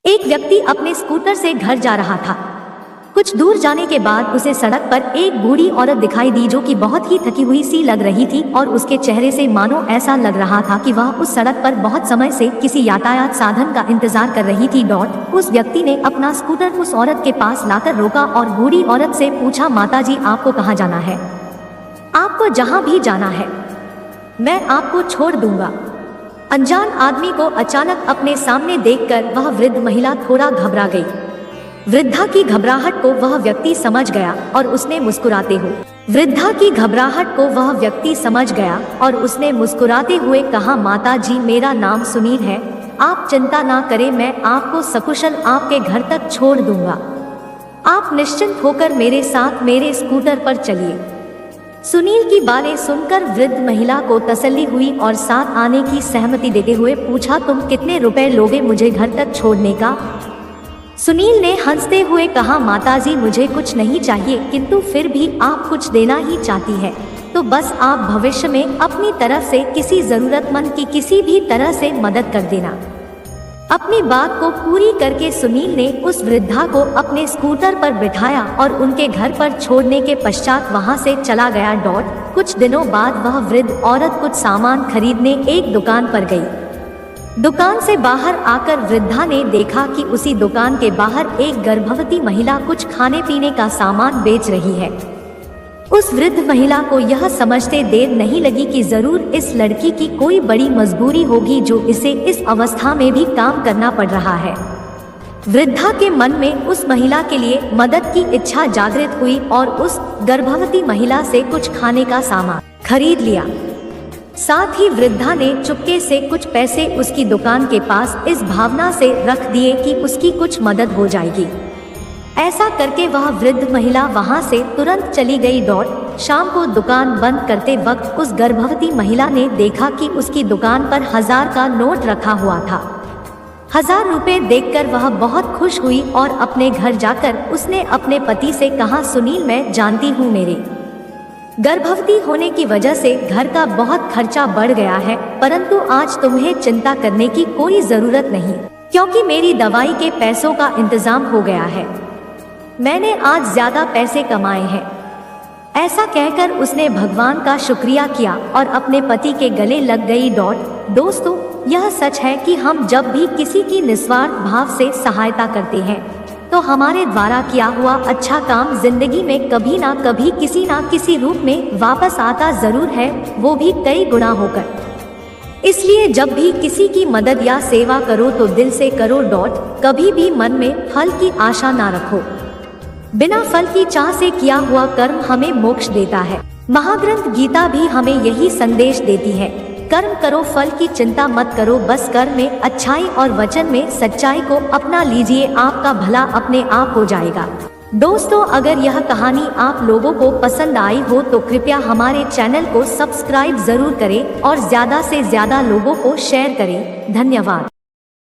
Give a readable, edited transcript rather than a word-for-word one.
एक व्यक्ति अपने स्कूटर से घर जा रहा था। कुछ दूर जाने के बाद उसे सड़क पर एक बूढ़ी औरत दिखाई दी जो कि बहुत ही थकी हुई सी लग रही थी और उसके चेहरे से मानो ऐसा लग रहा था कि वह उस सड़क पर बहुत समय से किसी यातायात साधन का इंतजार कर रही थी। उस व्यक्ति ने अपना स्कूटर उस औरत के पास लाकर रोका और बूढ़ी औरत से पूछा, माताजी आपको कहाँ जाना है? आपको जहाँ भी जाना है मैं आपको छोड़ दूंगा। अनजान आदमी को अचानक अपने सामने देखकर वह वृद्ध महिला थोड़ा घबरा गई। वृद्धा की घबराहट को वह व्यक्ति समझ गया और उसने मुस्कुराते हुए कहा, माता जी मेरा नाम सुनील है, आप चिंता ना करें, मैं आपको सकुशल आपके घर तक छोड़ दूंगा। आप निश्चिंत होकर मेरे साथ मेरे स्कूटर पर चलिए। सुनील की बातें सुनकर वृद्ध महिला को तसल्ली हुई और साथ आने की सहमति देते हुए पूछा, तुम कितने रुपए लोगे मुझे घर तक छोड़ने का? सुनील ने हंसते हुए कहा, माताजी मुझे कुछ नहीं चाहिए, किंतु फिर भी आप कुछ देना ही चाहती है तो बस आप भविष्य में अपनी तरफ से किसी जरूरतमंद की किसी भी तरह से मदद कर देना। अपनी बात को पूरी करके सुनील ने उस वृद्धा को अपने स्कूटर पर बिठाया और उनके घर पर छोड़ने के पश्चात वहां से चला गया। कुछ दिनों बाद वह वृद्ध औरत कुछ सामान खरीदने एक दुकान पर गई। दुकान से बाहर आकर वृद्धा ने देखा कि उसी दुकान के बाहर एक गर्भवती महिला कुछ खाने पीने का सामान बेच रही है। उस वृद्ध महिला को यह समझते देर नहीं लगी कि जरूर इस लड़की की कोई बड़ी मजबूरी होगी जो इसे इस अवस्था में भी काम करना पड़ रहा है। वृद्धा के मन में उस महिला के लिए मदद की इच्छा जागृत हुई और उस गर्भवती महिला से कुछ खाने का सामान खरीद लिया। साथ ही वृद्धा ने चुपके से कुछ पैसे उसकी दुकान के पास इस भावना से रख दिए कि उसकी कुछ मदद हो जाएगी। ऐसा करके वह वृद्ध महिला वहां से तुरंत चली गई। शाम को दुकान बंद करते वक्त उस गर्भवती महिला ने देखा कि उसकी दुकान पर 1000 का नोट रखा हुआ था। 1000 रुपए देखकर वह बहुत खुश हुई और अपने घर जाकर उसने अपने पति से कहा, सुनील मैं जानती हूँ मेरे गर्भवती होने की वजह से घर का बहुत खर्चा बढ़ गया है, परंतु आज तुम्हें चिंता करने की कोई जरूरत नहीं क्योंकि मेरी दवाई के पैसों का इंतजाम हो गया है। मैंने आज ज्यादा पैसे कमाए हैं। ऐसा कहकर उसने भगवान का शुक्रिया किया और अपने पति के गले लग गई। दोस्तों, यह सच है कि हम जब भी किसी की निस्वार्थ भाव से सहायता करते हैं तो हमारे द्वारा किया हुआ अच्छा काम जिंदगी में कभी ना कभी किसी ना किसी रूप में वापस आता जरूर है, वो भी कई गुना होकर। इसलिए जब भी किसी की मदद या सेवा करो तो दिल से करो। कभी भी मन में फल की आशा ना रखो। बिना फल की चाह से किया हुआ कर्म हमें मोक्ष देता है। महाग्रंथ गीता भी हमें यही संदेश देती है, कर्म करो फल की चिंता मत करो, बस कर्म में अच्छाई और वचन में सच्चाई को अपना लीजिए, आपका भला अपने आप हो जाएगा। दोस्तों, अगर यह कहानी आप लोगों को पसंद आई हो तो कृपया हमारे चैनल को सब्सक्राइब जरूर करें और ज्यादा से ज्यादा लोगों को शेयर करें। धन्यवाद।